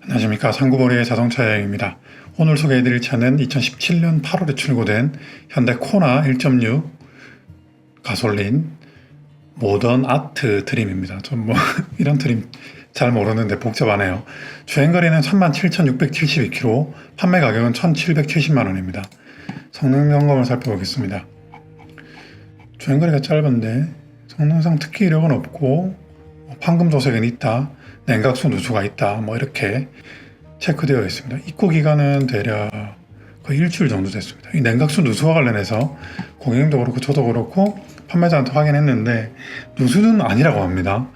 안녕하십니까. 상구보리의 자동차 여행입니다. 오늘 소개해드릴 차는 2017년 8월에 출고된 현대 코나 1.6 가솔린 모던 아트 트림입니다. 좀 이런 트림 잘 모르는데 복잡하네요. 주행거리는 37,672km, 판매 가격은 1,770만원입니다. 성능 점검을 살펴보겠습니다. 주행거리가 짧은데 성능상 특기 이력은 없고 판금 도색은 있다, 냉각수 누수가 있다, 이렇게 체크되어 있습니다. 입고 기간은 대략 거의 일주일 정도 됐습니다. 이 냉각수 누수와 관련해서 고객님도 그렇고 저도 그렇고 판매자한테 확인했는데 누수는 아니라고 합니다.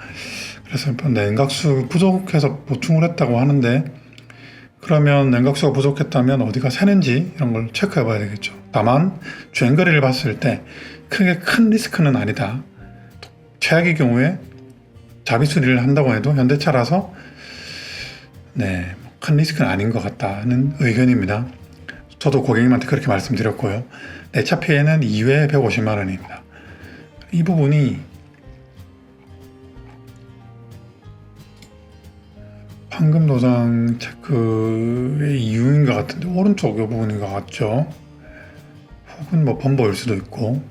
그래서 냉각수 부족해서 보충을 했다고 하는데, 그러면 냉각수가 부족했다면 어디가 새는지 이런 걸 체크해 봐야 되겠죠. 다만 주행거리를 봤을 때 크게 큰 리스크는 아니다. 최악의 경우에 자비 수리를 한다고 해도 현대차라서 큰 리스크는 아닌 것 같다는 의견입니다. 저도 고객님한테 그렇게 말씀드렸고요. 내차 피해는 2회 150만 원입니다. 이 부분이 판금 도장 체크의 이유인 것 같은데, 오른쪽 이 부분인 것 같죠? 혹은 범버일 수도 있고,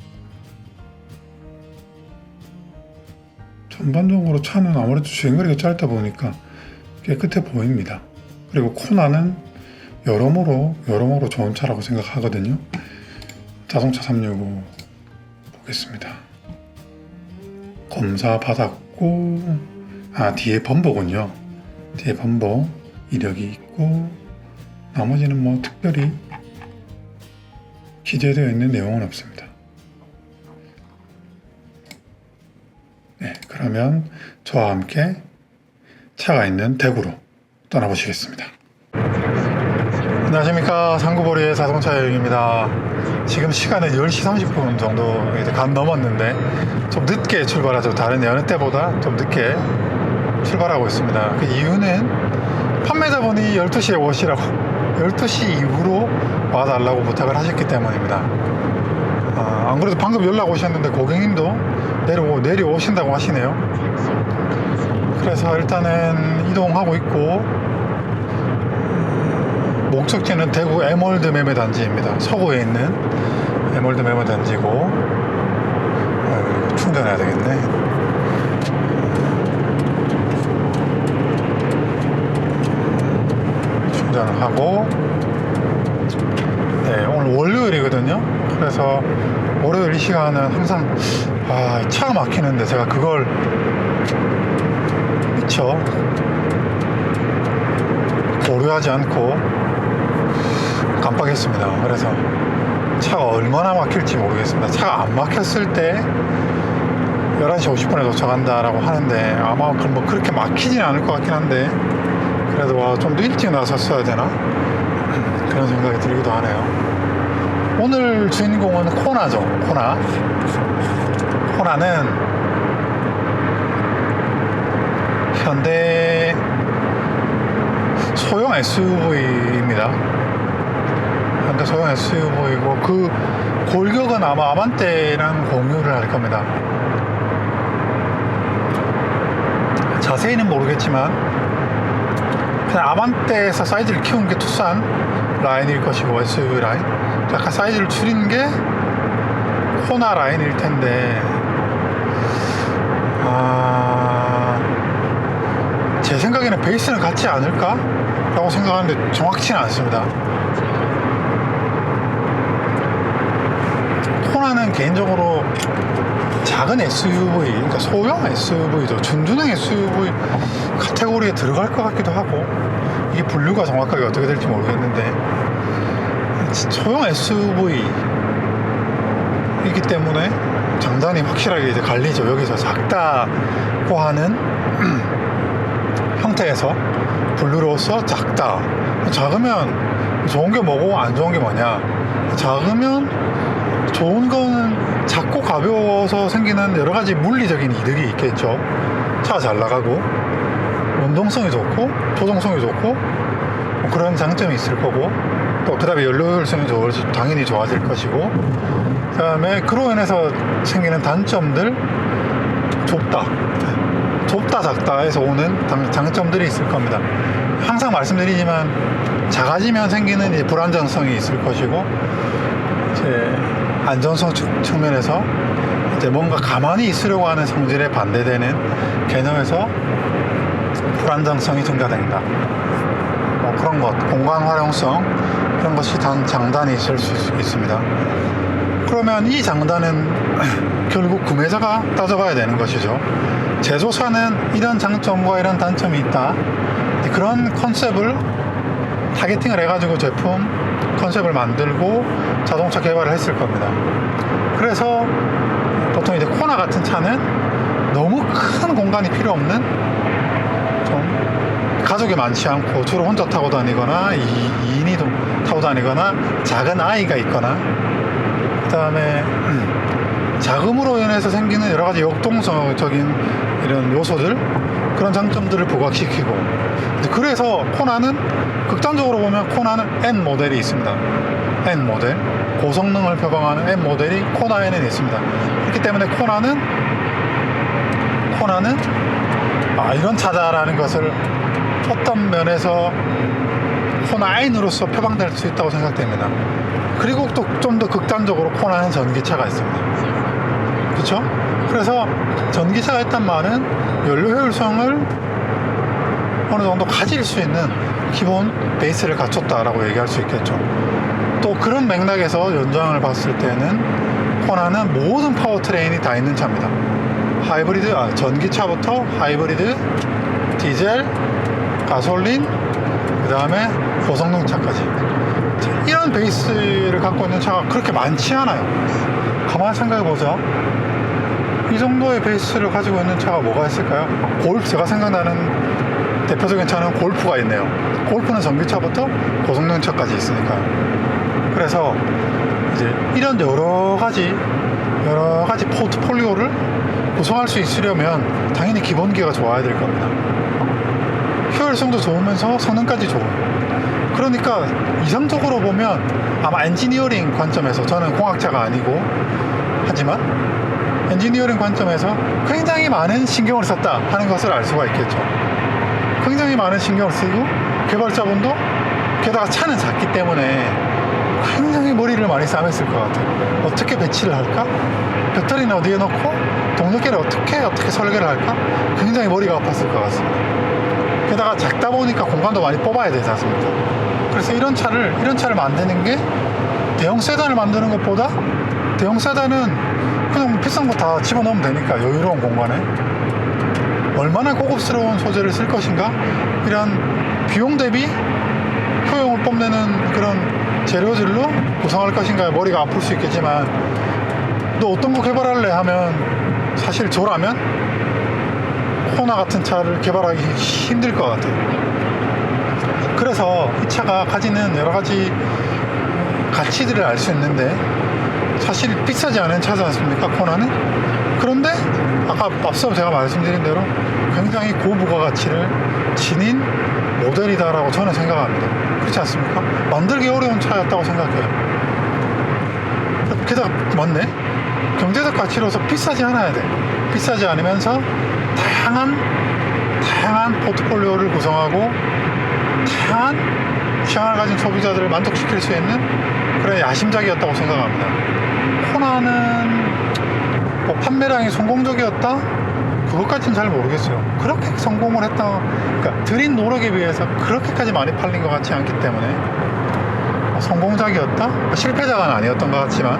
전반적으로 차는 아무래도 주행거리가 짧다 보니까 깨끗해 보입니다. 그리고 코나는 여러모로 좋은 차라고 생각하거든요. 자동차 365 보겠습니다. 검사 받았고, 뒤에 범버군요. 뒤에 범버 이력이 있고, 나머지는 특별히 기재되어 있는 내용은 없습니다. 그러면 저와 함께 차가 있는 대구로 떠나보시겠습니다. 안녕하십니까. 상구보리의 자동차 여행입니다. 지금 시간은 10시 30분 정도 이제 간 넘었는데 좀 늦게 출발하죠. 다른 여느 때보다 좀 늦게 출발하고 있습니다. 그 이유는 판매자분이 12시에 오시라고 12시 이후로 와달라고 부탁을 하셨기 때문입니다. 안 그래도 방금 연락 오셨는데 고객님도 내려오신다고 하시네요. 그래서 일단은 이동하고 있고, 목적지는 대구 에몰드 매매단지입니다. 서구에 있는 에몰드 매매단지고, 충전해야 되겠네. 충전을 하고, 오늘 월요일이거든요. 그래서 월요일 이 시간은 항상 차가 막히는데 제가 그걸 미처 고려하지 않고 깜빡했습니다. 그래서 차가 얼마나 막힐지 모르겠습니다. 차가 안 막혔을 때 11시 50분에 도착한다라고 하는데 아마 그렇게 막히진 않을 것 같긴 한데, 그래도 좀 더 일찍 나섰어야 되나 그런 생각이 들기도 하네요. 오늘 주인공은 코나죠. 코나는 현대 소형 SUV입니다. 현대 소형 SUV이고 그 골격은 아마 아반떼랑 공유를 할 겁니다. 자세히는 모르겠지만 그냥 아반떼에서 사이즈를 키운 게 투싼 라인일 것이고, SUV 라인 약간 사이즈를 줄인 게 코나 라인일 텐데, 제 생각에는 베이스는 같지 않을까? 라고 생각하는데 정확치는 않습니다. 코나는 개인적으로 작은 SUV, 그러니까 소형 SUV죠. 준중형 SUV 카테고리에 들어갈 것 같기도 하고, 이게 분류가 정확하게 어떻게 될지 모르겠는데, 소형 SUV이기 때문에 장단이 확실하게 이제 갈리죠. 여기서 작다고 하는 형태에서 분류로서 작다. 작으면 좋은 게 뭐고 안 좋은 게 뭐냐? 작으면 좋은 거는 작고 가벼워서 생기는 여러 가지 물리적인 이득이 있겠죠. 차가 잘 나가고 운동성이 좋고 조정성이 좋고 그런 장점이 있을 거고, 또 그 다음에 연료율성이 당연히 좋아질 것이고, 그 다음에 그로 인해서 생기는 단점들, 좁다 작다에서 오는 장점들이 있을 겁니다. 항상 말씀드리지만 작아지면 생기는 이제 불안정성이 있을 것이고, 이제 안전성 측면에서 이제 뭔가 가만히 있으려고 하는 성질에 반대되는 개념에서 불안정성이 증가된다. 뭐 그런 것, 공간 활용성, 이런 것이 장단이 있을 수 있습니다. 그러면 이 장단은 결국 구매자가 따져봐야 되는 것이죠. 제조사는 이런 장점과 이런 단점이 있다, 그런 컨셉을 타겟팅을 해가지고 제품 컨셉을 만들고 자동차 개발을 했을 겁니다. 그래서 보통 이제 코나 같은 차는 너무 큰 공간이 필요 없는, 좀 가족이 많지 않고 주로 혼자 타고 다니거나 2인이 타고 다니거나 작은 아이가 있거나, 그 다음에 자금으로 인해서 생기는 여러 가지 역동적인 이런 요소들, 그런 장점들을 부각시키고, 그래서 코나는 극단적으로 보면 코나는 N 모델이 있습니다. N 모델, 고성능을 표방하는 N 모델이 코나에는 있습니다. 그렇기 때문에 코나는 이런 차다라는 것을 어떤 면에서 코나 N으로서 표방될 수 있다고 생각됩니다. 그리고 또 좀 더 극단적으로 코나는 전기차가 있습니다. 그렇죠? 그래서 전기차가 있단 말은 연료 효율성을 어느 정도 가질 수 있는 기본 베이스를 갖췄다라고 얘기할 수 있겠죠. 또 그런 맥락에서 연장을 봤을 때는 코나는 모든 파워트레인이 다 있는 차입니다. 전기차부터 하이브리드, 디젤, 가솔린, 그 다음에 고성능차까지, 이런 베이스를 갖고 있는 차가 그렇게 많지 않아요. 가만히 생각해보자. 이 정도의 베이스를 가지고 있는 차가 뭐가 있을까요? 제가 생각나는 대표적인 차는 골프가 있네요. 골프는 전기차부터 고성능차까지 있으니까요. 그래서 이제 이런 여러 가지 포트폴리오를 구성할 수 있으려면 당연히 기본기가 좋아야 될 겁니다. 효율성도 좋으면서 성능까지 좋은. 그러니까 이상적으로 보면 아마 엔지니어링 관점에서, 저는 공학자가 아니고 하지만 엔지니어링 관점에서 굉장히 많은 신경을 썼다 하는 것을 알 수가 있겠죠. 굉장히 많은 신경을 쓰고, 개발자분도 게다가 차는 작기 때문에 굉장히 머리를 많이 싸맸을 것 같아요. 어떻게 배치를 할까? 배터리는 어디에 넣고 동력계를 어떻게 설계를 할까? 굉장히 머리가 아팠을 것 같습니다. 게다가 작다 보니까 공간도 많이 뽑아야 되지 않습니까? 그래서 이런 차를 만드는 게 대형 세단을 만드는 것보다, 대형 세단은 그냥 비싼 거 다 집어넣으면 되니까 여유로운 공간에 얼마나 고급스러운 소재를 쓸 것인가, 이런 비용 대비 효용을 뽐내는 그런 재료들로 구성할 것인가에 머리가 아플 수 있겠지만, 너 어떤 거 개발할래 하면 사실 저라면 코나 같은 차를 개발하기 힘들 것 같아요. 그래서 이 차가 가지는 여러 가지 가치들을 알 수 있는데, 사실 비싸지 않은 차지 않습니까, 코나는? 그런데 아까 앞서 제가 말씀드린 대로 굉장히 고부가가치를 지닌 모델이다라고 저는 생각합니다. 그렇지 않습니까? 만들기 어려운 차였다고 생각해요. 게다가 맞네, 경제적 가치로서 비싸지 않아야 돼. 비싸지 않으면서 다양한 포트폴리오를 구성하고 다양한 취향을 가진 소비자들을 만족시킬 수 있는 그런 야심작이었다고 생각합니다. 코나는 뭐 판매량이 성공적이었다? 그것까지는 잘 모르겠어요. 그렇게 성공을 했다, 그러니까 들인 노력에 비해서 그렇게까지 많이 팔린 것 같지 않기 때문에 성공작이었다? 실패작은 아니었던 것 같지만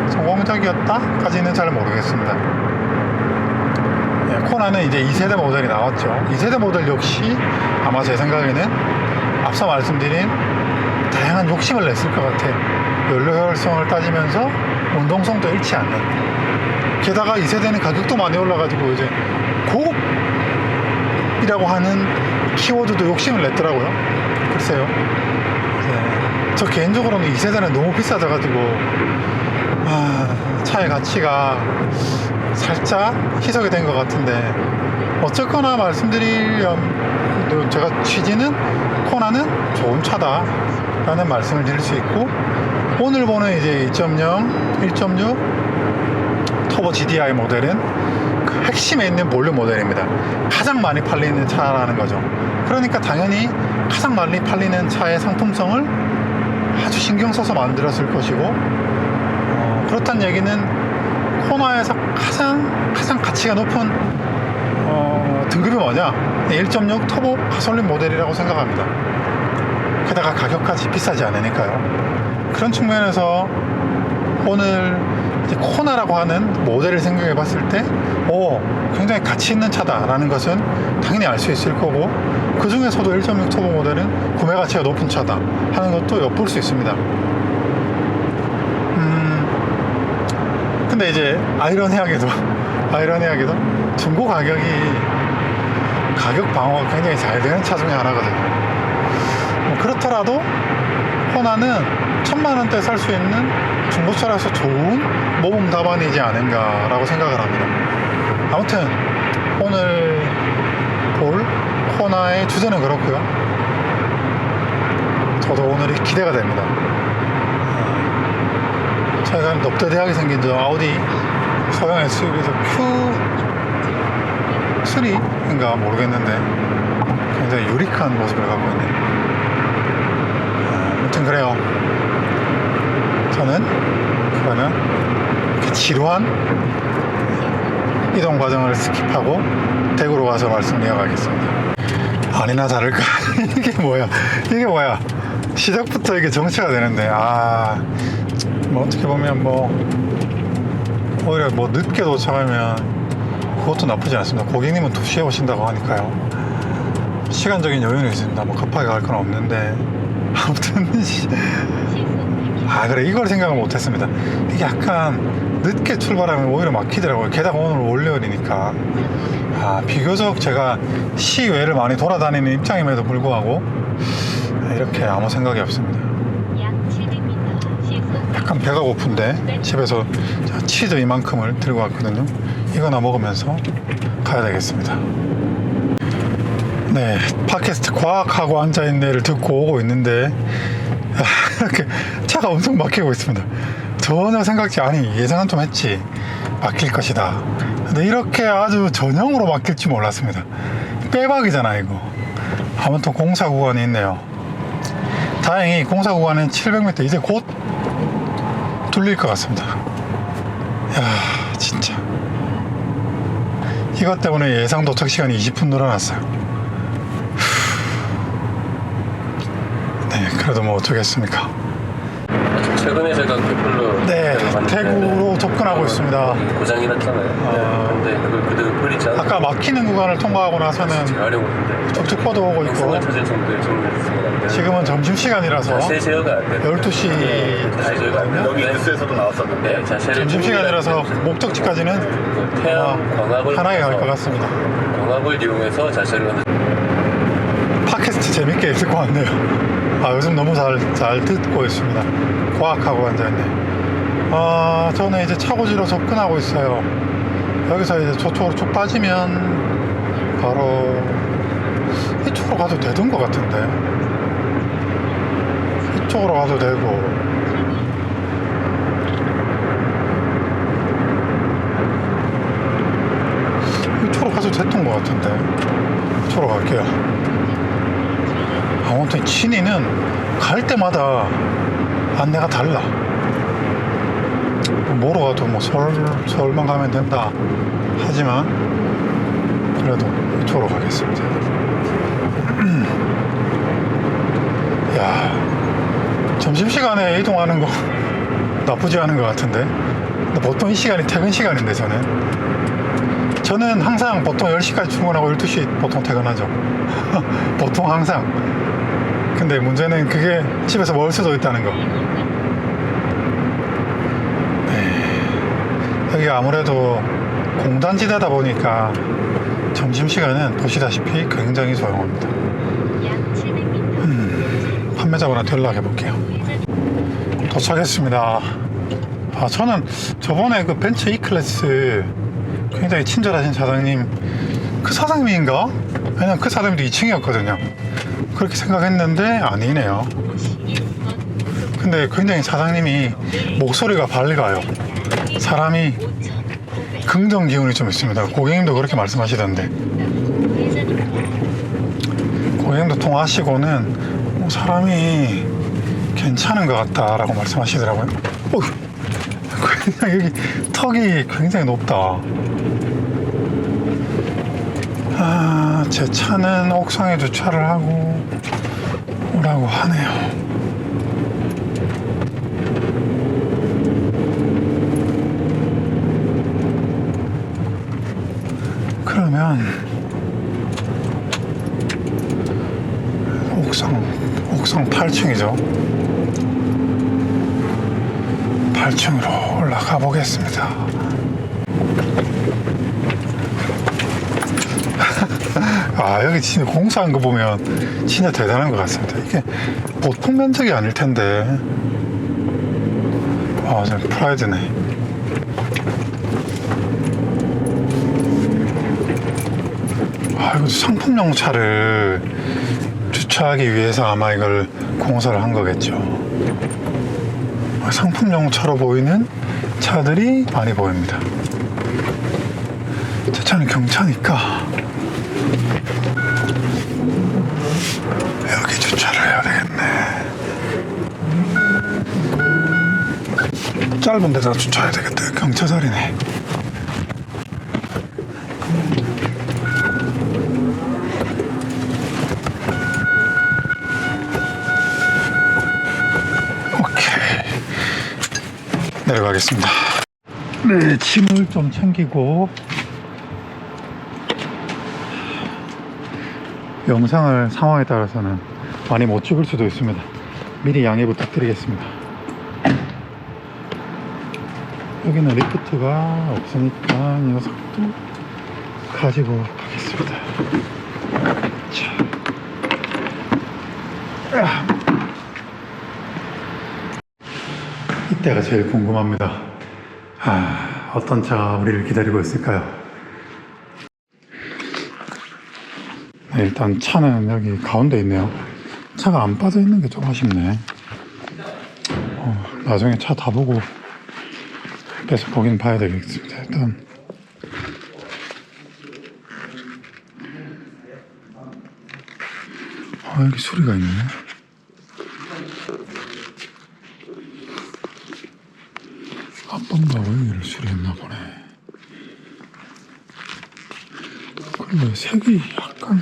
성공작이었다까지는 잘 모르겠습니다. 코나는 이제 2세대 모델이 나왔죠. 2세대 모델 역시 아마 제 생각에는 앞서 말씀드린 다양한 욕심을 냈을 것 같아요. 연료 효율성을 따지면서 운동성도 잃지 않는. 게다가 2세대는 가격도 많이 올라가지고 이제 고급이라고 하는 키워드도 욕심을 냈더라고요. 글쎄요. 저 개인적으로는 2세대는 너무 비싸져가지고 차의 가치가 살짝 희석이 된 것 같은데, 어쨌거나 말씀드리면 제가 취지는 코나는 좋은 차다 라는 말씀을 드릴 수 있고, 오늘 보는 이제 2.0, 1.6 터보 GDI 모델은 핵심에 있는 볼륨 모델입니다. 가장 많이 팔리는 차라는 거죠. 그러니까 당연히 가장 많이 팔리는 차의 상품성을 아주 신경 써서 만들었을 것이고, 그렇다는 얘기는 코나에서 가장 가치가 높은 등급이 뭐냐? 1.6 터보 가솔린 모델이라고 생각합니다. 게다가 가격까지 비싸지 않으니까요. 그런 측면에서 오늘 이제 코나라고 하는 모델을 생각해 봤을 때 굉장히 가치 있는 차다라는 것은 당연히 알 수 있을 거고, 그 중에서도 1.6 터보 모델은 구매 가치가 높은 차다 하는 것도 엿볼 수 있습니다. 근데 이제 아이러니하게도 중고 가격 방어가 굉장히 잘 되는 차 중에 하나거든요. 그렇더라도 코나는 1000만 원대 살 수 있는 중고차라서 좋은 모범 답안이지 않은가라고 생각을 합니다. 아무튼 오늘 볼 코나의 주제는 그렇고요. 저도 오늘이 기대가 됩니다. 최근 넙대대하게 생긴 저 아우디 소형 SUV에서 Q3인가 모르겠는데 굉장히 유리한 모습을 갖고 있네요. 아무튼 그래요. 저는 그러면 이렇게 지루한 이동 과정을 스킵하고 대구로 가서 말씀 이어가겠습니다. 아니나 다를까 이게 뭐야 시작부터 이게 정체가 되는데 뭐 어떻게 보면 오히려 늦게 도착하면 그것도 나쁘지 않습니다. 고객님은 2시에 오신다고 하니까요. 시간적인 여유는 있습니다. 급하게 갈 건 없는데 아무튼 그래, 이걸 생각을 못했습니다. 이게 약간 늦게 출발하면 오히려 막히더라고요. 게다가 오늘 월요일이니까 비교적 제가 시외를 많이 돌아다니는 입장임에도 불구하고 이렇게 아무 생각이 없습니다. 약간 배가 고픈데 집에서 치즈 이만큼을 들고 왔거든요. 이거나 먹으면서 가야 되겠습니다. 네, 팟캐스트 과학하고 앉아있네를 듣고 오고 있는데 이렇게 차가 엄청 막히고 있습니다. 전혀 예상은 좀 했지, 막힐 것이다. 근데 이렇게 아주 전형으로 막힐 줄 몰랐습니다. 빼박이잖아 이거. 아무튼 공사 구간이 있네요. 다행히 공사 구간은 700m 이제 곧 뚫릴 것 같습니다. 진짜 이것 때문에 예상 도착 시간이 20분 늘어났어요. 네, 그래도 뭐 어쩌겠습니까. 최근에 제가 그걸로 대구로 접근하고 있습니다. 고장이 났잖아요. 근데 그걸 그대로 버리지 않고 아까 막히는 구간을 통과하고 나서는 하려고 했는데 쭉쭉 뻗어오고 있고, 순간 찾을 정도의 정도였습니다. 지금은 점심시간이라서 자세 제어가 안 돼. 12시 자세 제어가 안 돼. 여기 뉴스에서도 나왔었는데 자세를 점심시간이라서 목적지까지는 태양 광학을 편하게 갈 것 같습니다. 광학을 이용해서 자세를 팟캐스트 재밌게 읽을 것 같네요. 요즘 너무 잘 듣고 있습니다. 과학하고 앉아있네. 저는 이제 차고지로 접근하고 있어요. 여기서 이제 저쪽으로 쭉 빠지면 바로 이쪽으로 가도 되던 것 같은데, 이쪽으로 가도 되고, 이쪽으로 가도 됐던 것 같은데, 이쪽으로 갈게요. 아무튼 친이는 갈 때마다 안내가 달라. 뭐로 가도 서울만 가면 된다 하지만 그래도 이쪽으로 가겠습니다. 점심시간에 이동하는 거 나쁘지 않은 것 같은데, 근데 보통 이 시간이 퇴근 시간인데 저는 항상 보통 10시까지 출근하고 12시 보통 퇴근하죠. 보통 항상. 근데 문제는 그게 집에서 멀 수도 있다는 거. 여기 아무래도 공단지대다 보니까 점심시간은 보시다시피 굉장히 조용합니다. 판매자분한테 연락해 볼게요. 도착했습니다. 저는 저번에 그 벤츠 E클래스 굉장히 친절하신 사장님, 그 사장님인가? 왜냐면 그 사장님도 2층이었거든요. 그렇게 생각했는데 아니네요. 근데 굉장히 사장님이 목소리가 밝아요. 사람이 긍정 기운이 좀 있습니다. 고객님도 그렇게 말씀하시던데. 고객님도 통화하시고는 사람이 괜찮은 것 같다라고 말씀하시더라고요. 여기 턱이 굉장히 높다. 제 차는 옥상에 주차를 하고 오라고 하네요. 그러면 옥상 8층이죠. 8층으로 올라가 보겠습니다. 여기 진짜 공사한 거 보면 진짜 대단한 것 같습니다. 이게 보통 면적이 아닐 텐데. 저 프라이드네. 이거 상품용 차를 주차하기 위해서 아마 이걸 공사를 한 거겠죠. 상품용 차로 보이는 차들이 많이 보입니다. 제 차는 경차니까 여기 주차를 해야 되겠네. 짧은 데다 주차해야 되겠다. 경차 자리네. 내려가겠습니다. 네, 짐을 좀 챙기고 영상을 상황에 따라서는 많이 못 찍을 수도 있습니다. 미리 양해 부탁드리겠습니다. 여기는 리프트가 없으니까 이 녀석도 가지고 가겠습니다. 이때가 제일 궁금합니다. 어떤 차가 우리를 기다리고 있을까요? 네, 일단 차는 여기 가운데 있네요. 차가 안 빠져 있는 게 좀 아쉽네. 나중에 차 다 보고 계속 보긴 봐야 되겠습니다. 일단 여기 소리가 있네. 아빠가 여기를 수리했나 보네. 근데 색이 약간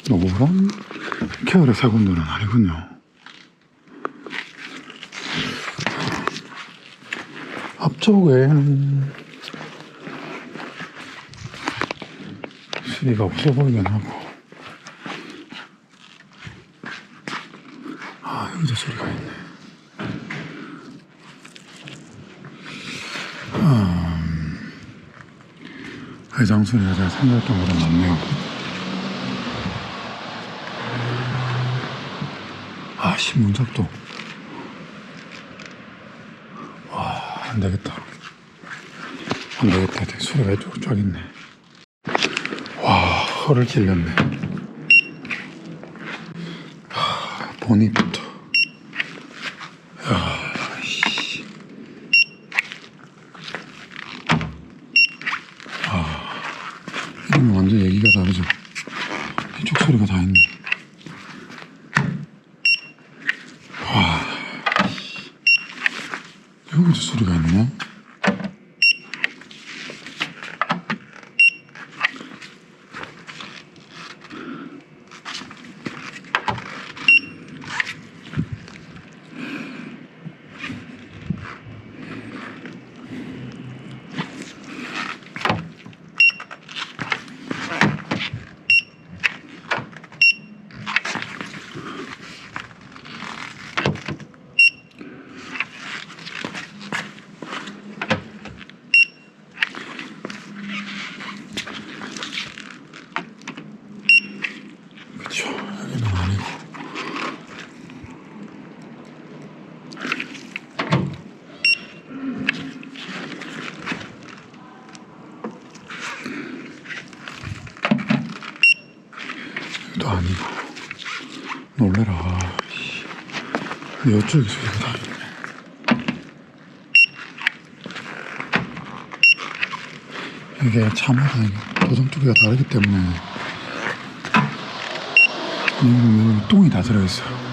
노란 계열의 색온도는 아니군요. 앞쪽에는 수리가 없어 보이긴 하고. 여기도 소리가 있네. 회장 소리가 제가 생각했던 것보다 많네요. 신문작동. 안 되겠다. 되게 소리가 쫙 있네. 허를 찔렸네. 보니부터. 이러면 완전 얘기가 다르죠. 이쪽 소리가 다 있네. 여기도 소리가 있네. 그쵸, 여기는 아니고. 여기도 아니고. 놀래라. 근데 이쪽에 소리가 다 있네. 이게 차마다 도장 두께가 다르기 때문에 여기 똥이 다 들어있어요.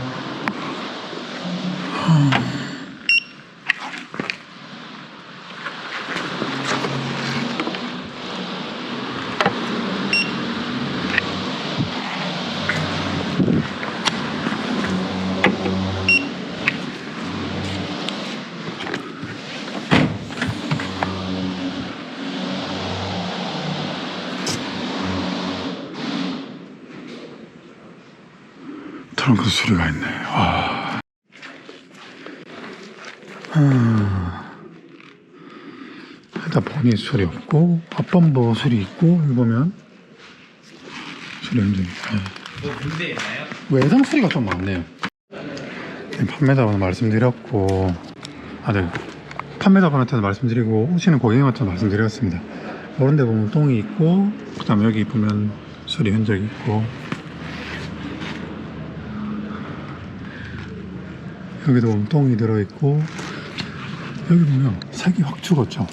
트렁크 소리가 있네. 와. 일단 보니 소리 없고 앞범버 소리 있고 여기 보면 소리 흔적이 있어요. 뭐 문제 있나요? 외장 소리가 좀 많네요. 판매자분 말씀드렸고 네. 판매자분한테도 말씀드리고 오시는 고객님한테도 말씀드렸습니다. 그런 데 보면 똥이 있고 그 다음에 여기 보면 소리 흔적이 있고 여기도 보면 똥이 들어있고 여기 보면 색이 확 죽었죠.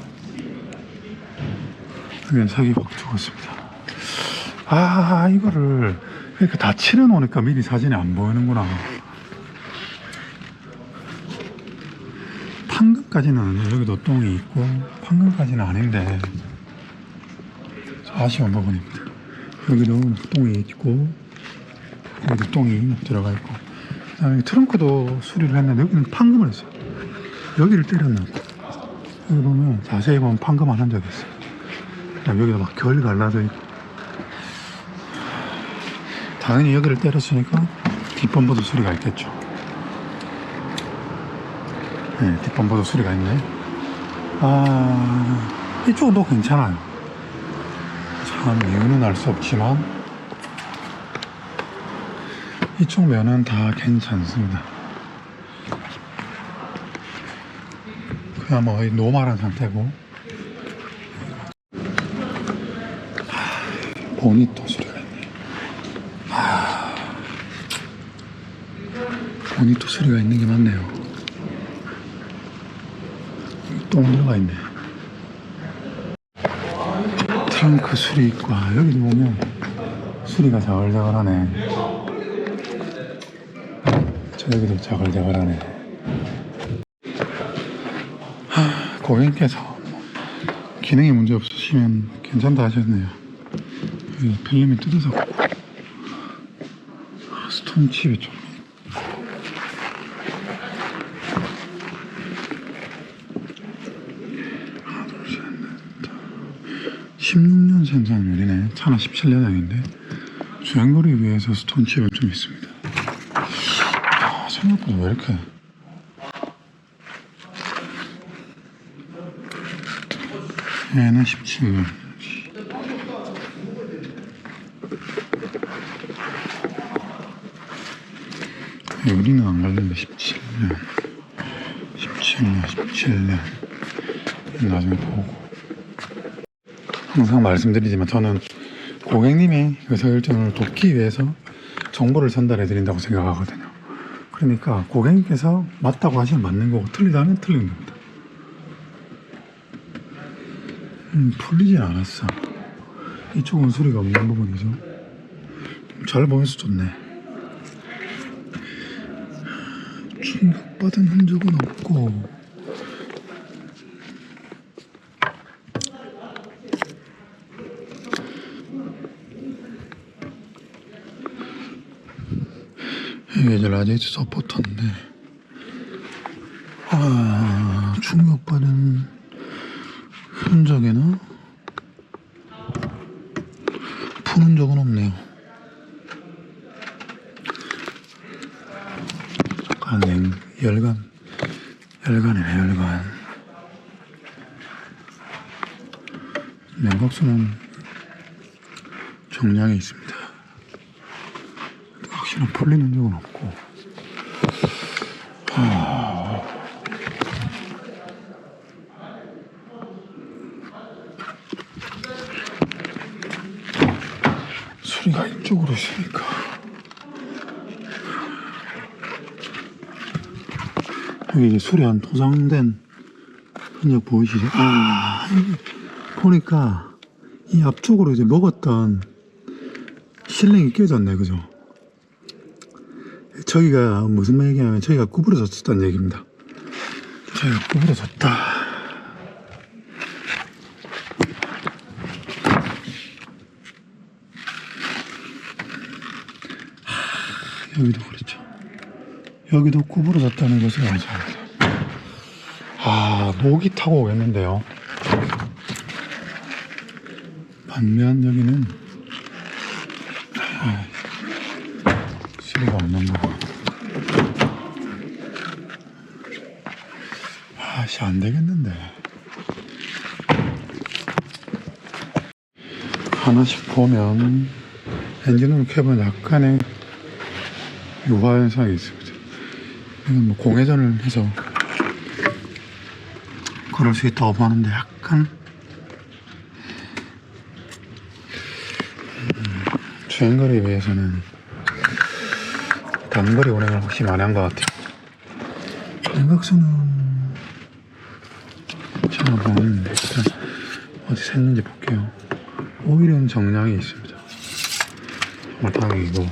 여기는 색이 확 죽었습니다. 이거를 이렇게 다 칠해놓으니까 미리 사진이 안 보이는구나. 판금까지는 아니에요. 여기도 똥이 있고 판금까지는 아닌데 아쉬운 부분입니다. 여기도 똥이 있고 여기도 똥이 들어가 있고 그다음에 트렁크도 수리를 했는데 여기는 판금을 했어요. 여기를 때렸나. 여기 보면 자세히 보면 판금 안 한 적이 있어요. 그다음에 여기도 막 결 갈라져 있고 당연히 여기를 때렸으니까 뒷범버도 수리가 있겠죠. 네, 뒷범버도 수리가 있네. 이쪽도 괜찮아요. 참 이유는 알 수 없지만 이쪽 면은 다 괜찮습니다. 그냥 뭐 노멀한 상태고 보니또 소리가 있네. 보니또 소리가 있는 게 맞네요. 똥 들어가 있네. 트렁크 수리과 여기도 보면 수리가 자글자글하네. 여기도 자글자글하네. 고객님께서 기능이 문제 없으시면 괜찮다 하셨네요. 여기 필름이 뜯어졌고 스톤칩이 좀 하나 둘셋넷 16년 생산율이네. 차는 17년형인데 주행거리에 비해서 스톤칩은 좀 있습니다. 생각보다 왜 이렇게 얘는 17년 우리는 안 갈린다. 17년 나중에 보고 항상 말씀드리지만 저는 고객님이 의사결정을 돕기 위해서 정보를 전달해 드린다고 생각하거든요. 그러니까 고객님께서 맞다고 하시면 맞는 거고 틀리다면 틀린 겁니다. 풀리진 않았어. 이쪽은 소리가 없는 부분이죠. 잘 보면서 좋네. 충격받은 흔적은 없고 이게 이제 라디에이터 서포터인데 충격받은 흔적이나 푸는 적은 없네요. 약간 열간이네. 열간. 냉각수는 정량이 있습니다. 확실한 풀리는 적은 없고 소리가 이쪽으로 있으니까 여기 이제 수리한 도장된 흔적 보이시죠? 보니까 이 앞쪽으로 이제 먹었던 실링이 깨졌네, 그죠? 저기가 무슨 얘기냐면 저기가 구부러졌다는 얘기입니다. 저기가 구부러졌다. 여기도 그렇죠. 여기도 구부러졌다는 것을 알죠. 아, 녹이 타고 오겠는데요. 반면 여기는 시리가 없는 거고. 아씨, 안 되겠는데. 하나씩 보면 엔진오일 캡은 약간의 유화 현상이 있습니다. 이건 뭐 공회전을 해서 그럴 수 있다고 보는데 약간 주행거리에 비해서는 단거리 운행을 확실히 많이 한 것 같아요. 냉각수는 제가 보는데 일단 어디 샜는지 볼게요. 오일은 정량이 있습니다. 정말 다행이고,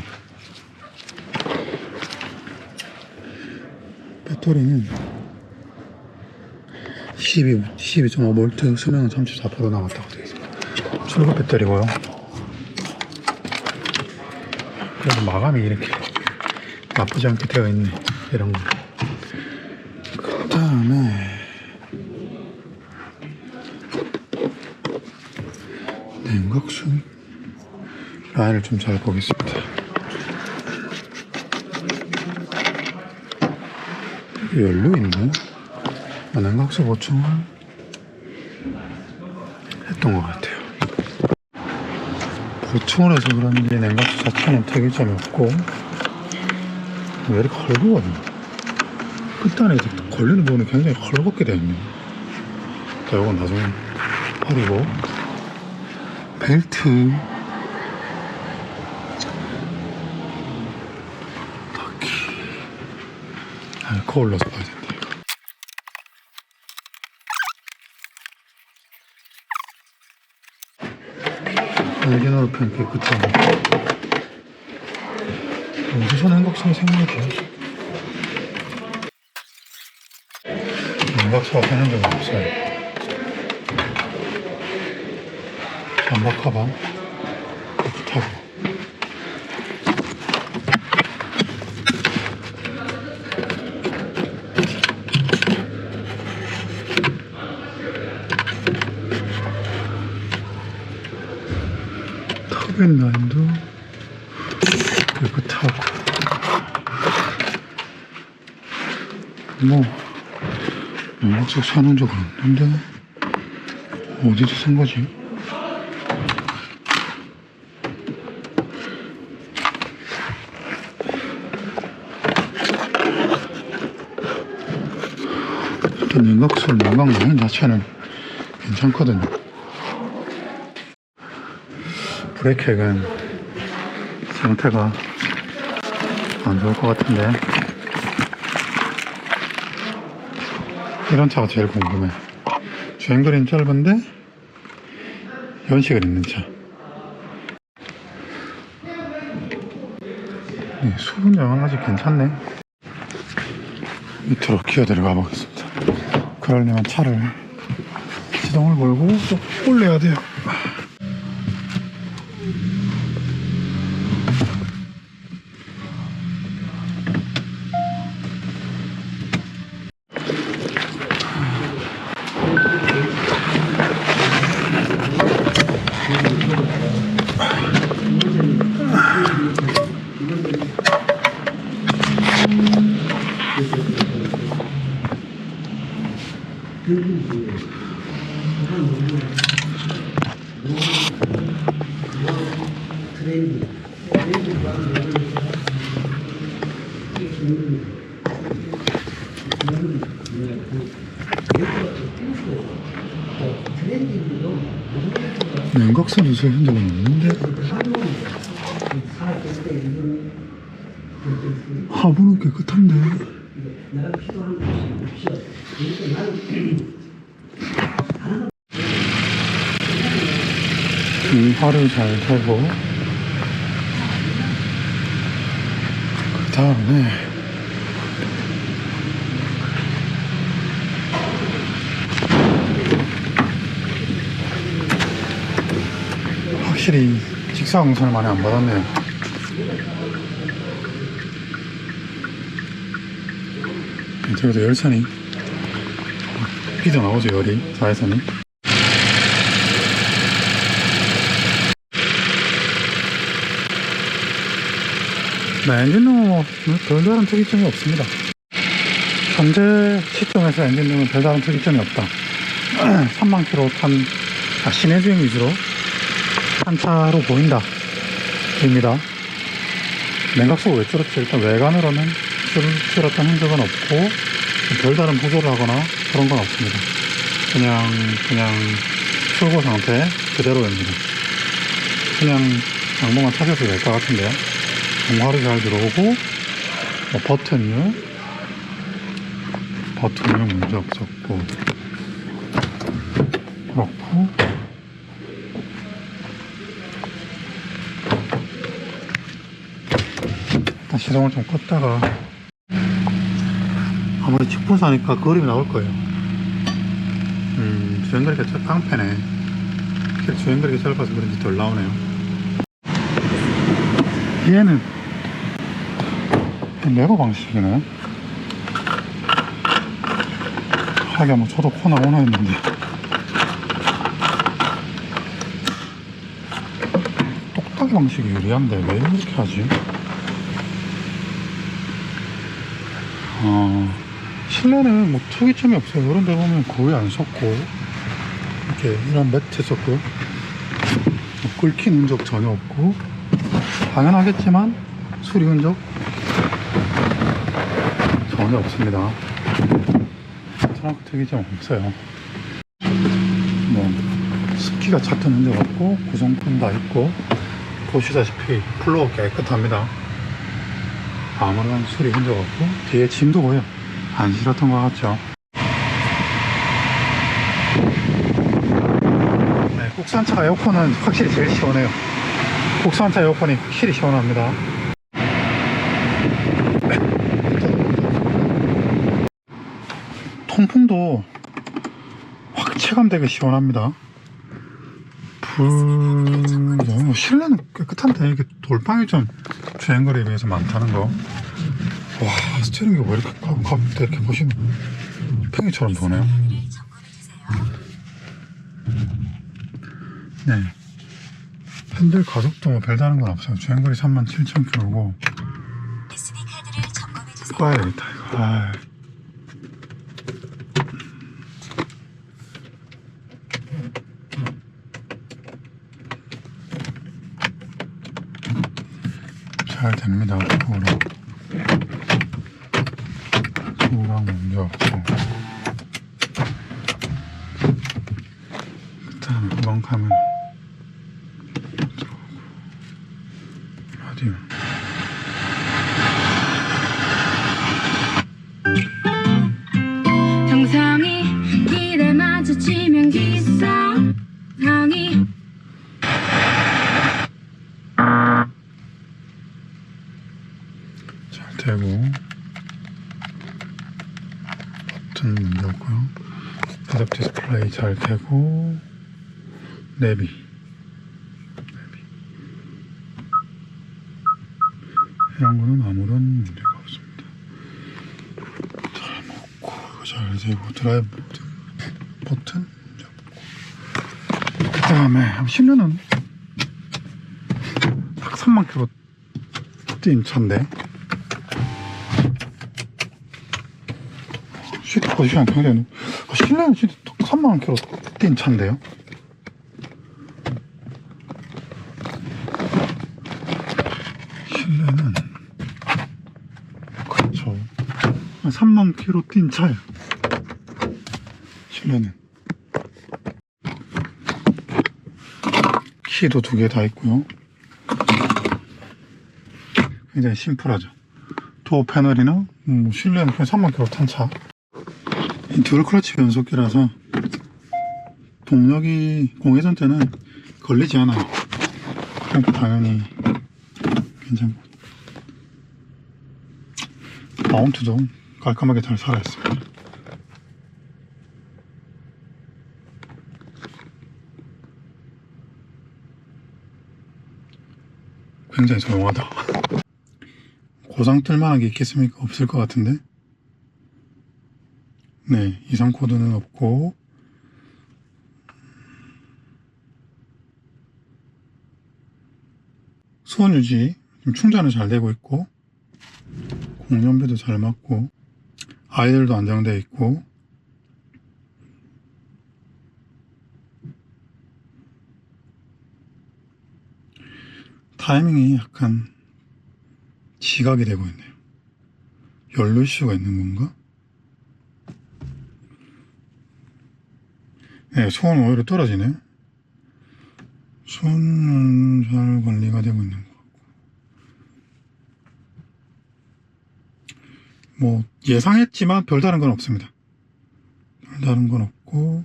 배터리는 12.5V, 수명은 34% 남았다고 되어 있습니다. 출고 배터리고요. 그래도 마감이 이렇게 나쁘지 않게 되어 있네. 이런 거. 그 다음에 냉각수 라인을 좀 잘 보겠습니다. 연료 있네. 냉각수 보충을 했던 것 같아요. 보충을 해서 그런지 냉각수 자체는 특이점이 없고, 왜 이렇게 헐거거든요. 끝단에 걸리는 부분이 굉장히 헐겁게 되어 있네요. 자, 이건 나중에 버리고, 벨트 바퀴 거울러서 봐야 된다. 엔진오일 팬 깨끗하고, 우주선 행각성이 생각해. 냉각수가 새는 적은 없어요. 잠박 가방 깨끗하고, 터빈 라인도 깨끗하고, 뭐 냉각수 사는 적은 없는데 어디서 쓴 거지? 일단 냉각 라인 자체는 괜찮거든요. 브레이크액은 상태가 안 좋을 것 같은데, 이런 차가 제일 궁금해. 주행거리는 짧은데 연식을 있는 차. 수분 영향 아직 괜찮네. 밑으로 기어 들어가 보겠습니다. 그러려면 차를 시동을 걸고 또 올려야 돼요. 냉각수 누설 적은 없는데, 하부는 깨끗한데. 화를 잘 되고, 그 다음에 확실히 직사광선을 많이 안 받았네요. 저기도 열선이 삐져나오죠, 열이, 자외선이. 네, 엔진룸은 뭐 별다른 특이점이 없습니다. 현재 시점에서 엔진룸은 별다른 특이점이 없다. 3만 킬로 시내 주행 위주로 한 차로 보인다 입니다. 냉각수가 왜 줄었지? 일단 외관으로는 줄었던 흔적은 없고 별다른 보조를 하거나 그런 건 없습니다. 그냥 출고 상태 그대로입니다. 그냥 양봉만 타셔도 될 것 같은데요. 정화로 잘 들어오고, 뭐 버튼류 문제 없었고, 그렇고, 일단 시동을 좀 껐다가, 아무리 직분사니까 그림이 나올 거예요. 주행거리가 참 깡패네. 주행거리가 짧아서 그런지 덜 나오네요. 얘는 레버 방식이네. 하긴 뭐 저도 코나 오나 했는데 똑딱이 방식이 유리한데 왜 이렇게 하지? 실내는 뭐 특이점이 없어요. 이런 데 보면 거의 안 섰고, 이렇게 이런 매트 썼고, 뭐 끓긴 흔적 전혀 없고, 당연하겠지만 수리 흔적 전혀 없습니다. 트렁크 특이점 없어요. 뭐 습기가 찼던 흔적 없고, 구성품 다 있고, 보시다시피 플로어 깨끗합니다. 아무런 수리 흔적 없고, 뒤에 짐도 보여. 안 실었던 것 같죠. 네, 국산차 에어컨은 확실히 제일 시원해요. 국산차 에어컨이 확실히 시원합니다. 통풍도 확 체감되게 시원합니다. 실내는 깨끗한데 이게 돌방이 좀 주행거리에 비해서 많다는 거. 와, 스티어링이 왜 이렇게 가볍게 이렇게 보시면 팽이처럼 도네요. 네, 핸들 가속도 뭐 별다른 건 없어요. 주행거리 37,000km고 꺼야 되겠다 이거. 잘 됩니다. 그거로 소랑 문제 없고, 그 다음에 후방 카메라 들어오고, 라디오 정상이 길에 마주치면 기사형이 잘 되고, 버튼 문제 없고요. 헤드업 디스플레이 잘 되고, 내비 이런 거는 아무런 문제가 없습니다. 잘 먹고, 이거 잘 되고, 드라이브 버튼 문제 없고. 그 다음에 실내는 딱 3만 킬로 뛴 차인데, 시트 포지션 굉장히, 실내는 진짜 3만 킬로 뛴 차인데요. 실내는 그렇죠. 3만 킬로 뛴 차예요. 실내는 키도 2개 다 있고요. 굉장히 심플하죠. 도어 패널이나 실내는 그냥 3만 킬로 탄 차. 듀얼 클러치 변속기라서 동력이 공회전 때는 걸리지 않아요. 그러니까 당연히 괜찮고, 마운트도 깔끔하게 잘 살아있습니다. 굉장히 조용하다. 고장 뜰만한 게 있겠습니까? 없을 것 같은데. 네, 이상 코드는 없고, 수온 유지, 충전은 잘 되고 있고, 공연비도 잘 맞고, 아이들도 안정되어 있고, 타이밍이 약간 지각이 되고 있네요. 연료 이슈가 있는 건가? 네, 수온 오히려 떨어지네. 수온은 잘 관리가 되고 있는 것 같고, 뭐 예상했지만 별다른 건 없습니다. 별다른 건 없고,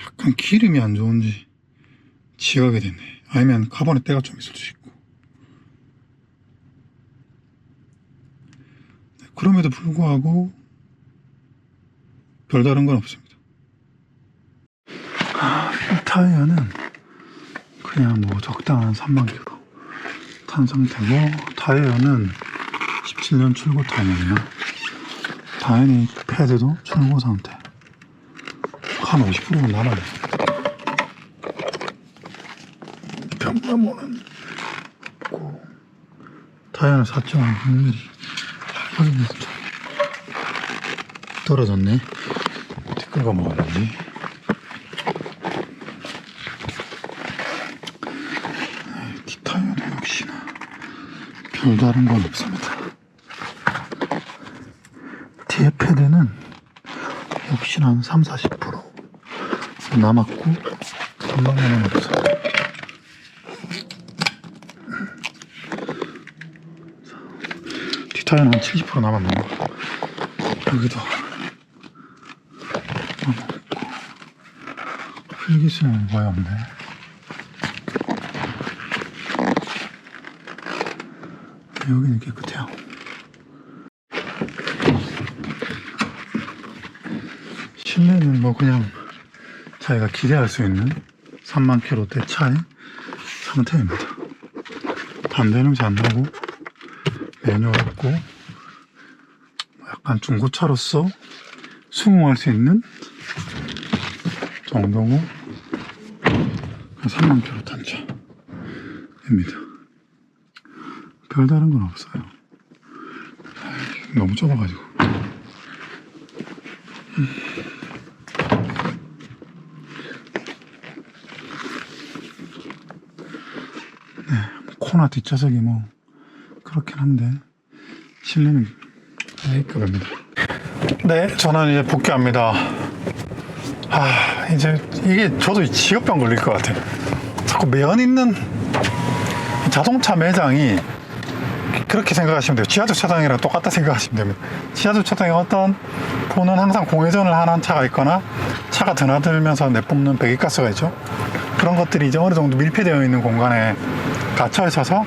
약간 기름이 안 좋은지 지각이 됐네. 아니면 카본에 때가 좀 있을 수 있고. 네, 그럼에도 불구하고 별다른 건 없습니다. 휠 타이어는 그냥 뭐 적당한 3만 킬로 탄 상태고, 타이어는 17년 출고 타이어네요. 당연히 패드도 출고 상태. 한 50%는 남아요. 변마모는 있고, 타이어는 4.5mm. 여기 좀 떨어졌네. 댓글가 뭐였는지. 뒷타이어도 역시나 별다른 건 없습니다. 뒤에 패드는 역시나 한 30-40% 남았고, 전방에는 없어요. 뒷타이어는 한 70% 남았네요. 여기도 남았고, 필기스는 거의 없네. 여기는 깨끗해요. 실내는 뭐 그냥 자기가 기대할 수 있는 3만 킬로대 차의 상태입니다. 담배 냄새 안 나고, 매뉴얼 없고, 약간 중고차로서 수긍할 수 있는 정도고, 3만 킬로 탄 차입니다. 별다른 건 없어요. 너무 좁아가지고. 네, 코나 뒷좌석이 뭐 그렇긴 한데 실내는 A급입니다. 네, 저는 이제 복귀합니다. 이제 이게 저도 직업병 걸릴 것 같아요. 자꾸 매연 있는 자동차 매장이, 그렇게 생각하시면 돼요. 지하 주차장이랑 똑같다 생각하시면 됩니다. 지하 주차장에 어떤 보는 항상 공회전을 하는 차가 있거나, 차가 드나들면서 내뿜는 배기가스가 있죠. 그런 것들이 이제 어느 정도 밀폐되어 있는 공간에 갇혀 있어서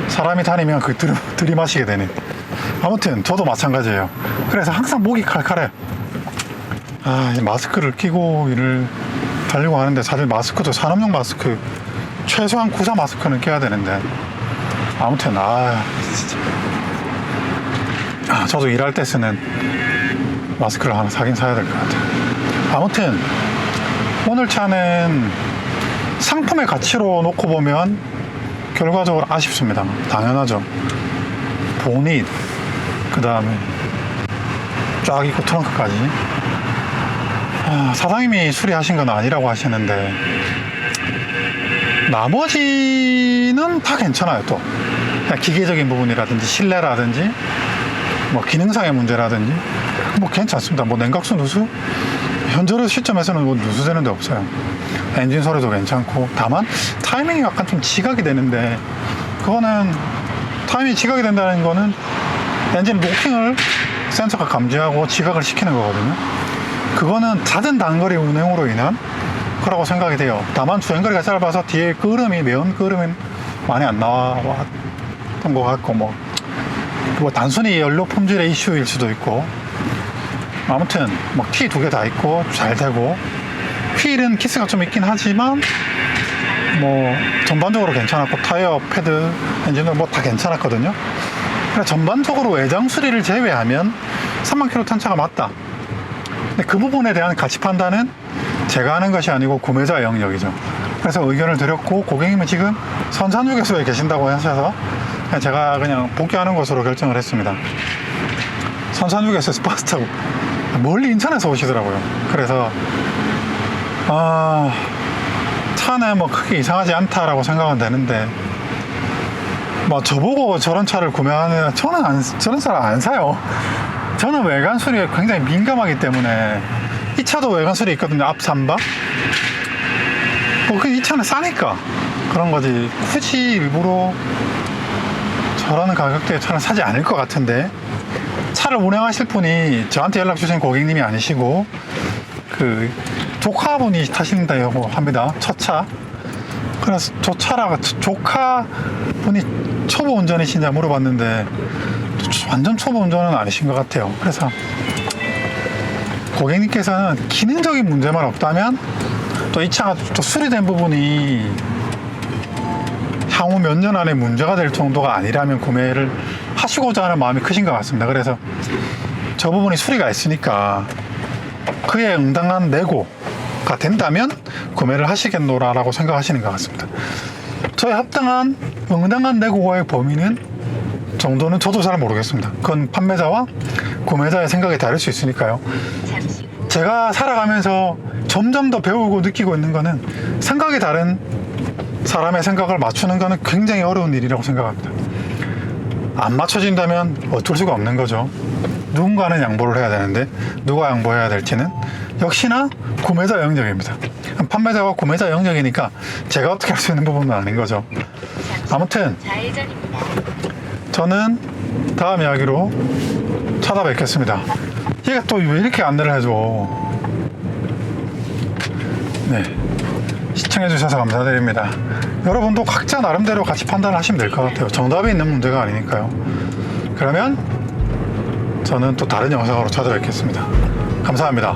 사람이 다니면 그 들이마시게 되는. 아무튼 저도 마찬가지예요. 그래서 항상 목이 칼칼해요. 이 마스크를 끼고 일을 하려고 하는데, 사실 마스크도 산업용 마스크, 최소한 94 마스크는 껴야 되는데, 아무튼 진짜 저도 일할 때 쓰는 마스크를 하나 사긴 사야 될 것 같아요. 아무튼 오늘 차는 상품의 가치로 놓고 보면 결과적으로 아쉽습니다. 당연하죠. 보닛, 그 다음에 쫙 있고 트렁크까지. 사장님이 수리하신 건 아니라고 하시는데, 나머지는 다 괜찮아요. 또 그냥 기계적인 부분이라든지 실내라든지 뭐 기능상의 문제라든지 뭐 괜찮습니다. 뭐 냉각수 누수, 현재 시점에서는 뭐 누수되는 데 없어요. 엔진 소리도 괜찮고, 다만 타이밍이 약간 좀 지각이 되는데, 그거는 타이밍이 지각이 된다는 거는 엔진 로킹을 센서가 감지하고 지각을 시키는 거거든요. 그거는 잦은 단거리 운행으로 인한 거라고 생각이 돼요. 다만 주행거리가 짧아서 뒤에 끄름이 매운 끄름이 많이 안 나왔던 것 같고 뭐 단순히 연료 품질의 이슈일 수도 있고 아무튼 뭐 키 두 개 다 있고 잘 되고 휠은 키스가 좀 있긴 하지만 뭐 전반적으로 괜찮았고 타이어, 패드, 엔진도 뭐 다 괜찮았거든요. 그래서 전반적으로 외장 수리를 제외하면 3만 킬로 탄 차가 맞다. 근데 그 부분에 대한 가치 판단은 제가 하는 것이 아니고 구매자 영역이죠. 그래서 의견을 드렸고 고객님은 지금 선산휴게소에 계신다고 하셔서 제가 그냥 복귀하는 것으로 결정을 했습니다. 선산휴게소에서 버스 타고 멀리 인천에서 오시더라고요. 그래서 차는 뭐 크게 이상하지 않다라고 생각은 되는데 뭐 저보고 저런 차를 구매하는 저는 저런 차를 안 사요. 저는 외관 수리에 굉장히 민감하기 때문에 이 차도 외관 수리 있거든요. 앞 삼바. 이 차는 싸니까 그런 거지. 굳이 일부러 저런 가격대의 차는 사지 않을 것 같은데 차를 운행하실 분이 저한테 연락 주신 고객님이 아니시고 그 조카분이 타신다고 합니다. 첫 차. 그래서 조카분이 초보 운전이신지 물어봤는데 완전 초보 운전은 아니신 것 같아요. 그래서 고객님께서는 기능적인 문제만 없다면 또 이 차가 또 수리된 부분이 향후 몇 년 안에 문제가 될 정도가 아니라면 구매를 하시고자 하는 마음이 크신 것 같습니다. 그래서 저 부분이 수리가 있으니까 그에 응당한 내고가 된다면 구매를 하시겠노라라고 생각하시는 것 같습니다. 저의 합당한 응당한 내고의 범위는 정도는 저도 잘 모르겠습니다. 그건 판매자와 구매자의 생각이 다를 수 있으니까요. 제가 살아가면서 점점 더 배우고 느끼고 있는 거는 생각이 다른 사람의 생각을 맞추는 거는 굉장히 어려운 일이라고 생각합니다. 안 맞춰진다면 어쩔 수가 없는 거죠. 누군가는 양보를 해야 되는데 누가 양보해야 될지는 역시나 구매자 영역입니다. 판매자와 구매자 영역이니까 제가 어떻게 할 수 있는 부분은 아닌 거죠. 아무튼 저는 다음 이야기로 찾아뵙겠습니다. 얘가 또 왜 이렇게 안내를 해줘. 네, 시청해주셔서 감사드립니다. 여러분도 각자 나름대로 같이 판단하시면 될 것 같아요. 정답이 있는 문제가 아니니까요. 그러면 저는 또 다른 영상으로 찾아뵙겠습니다. 감사합니다.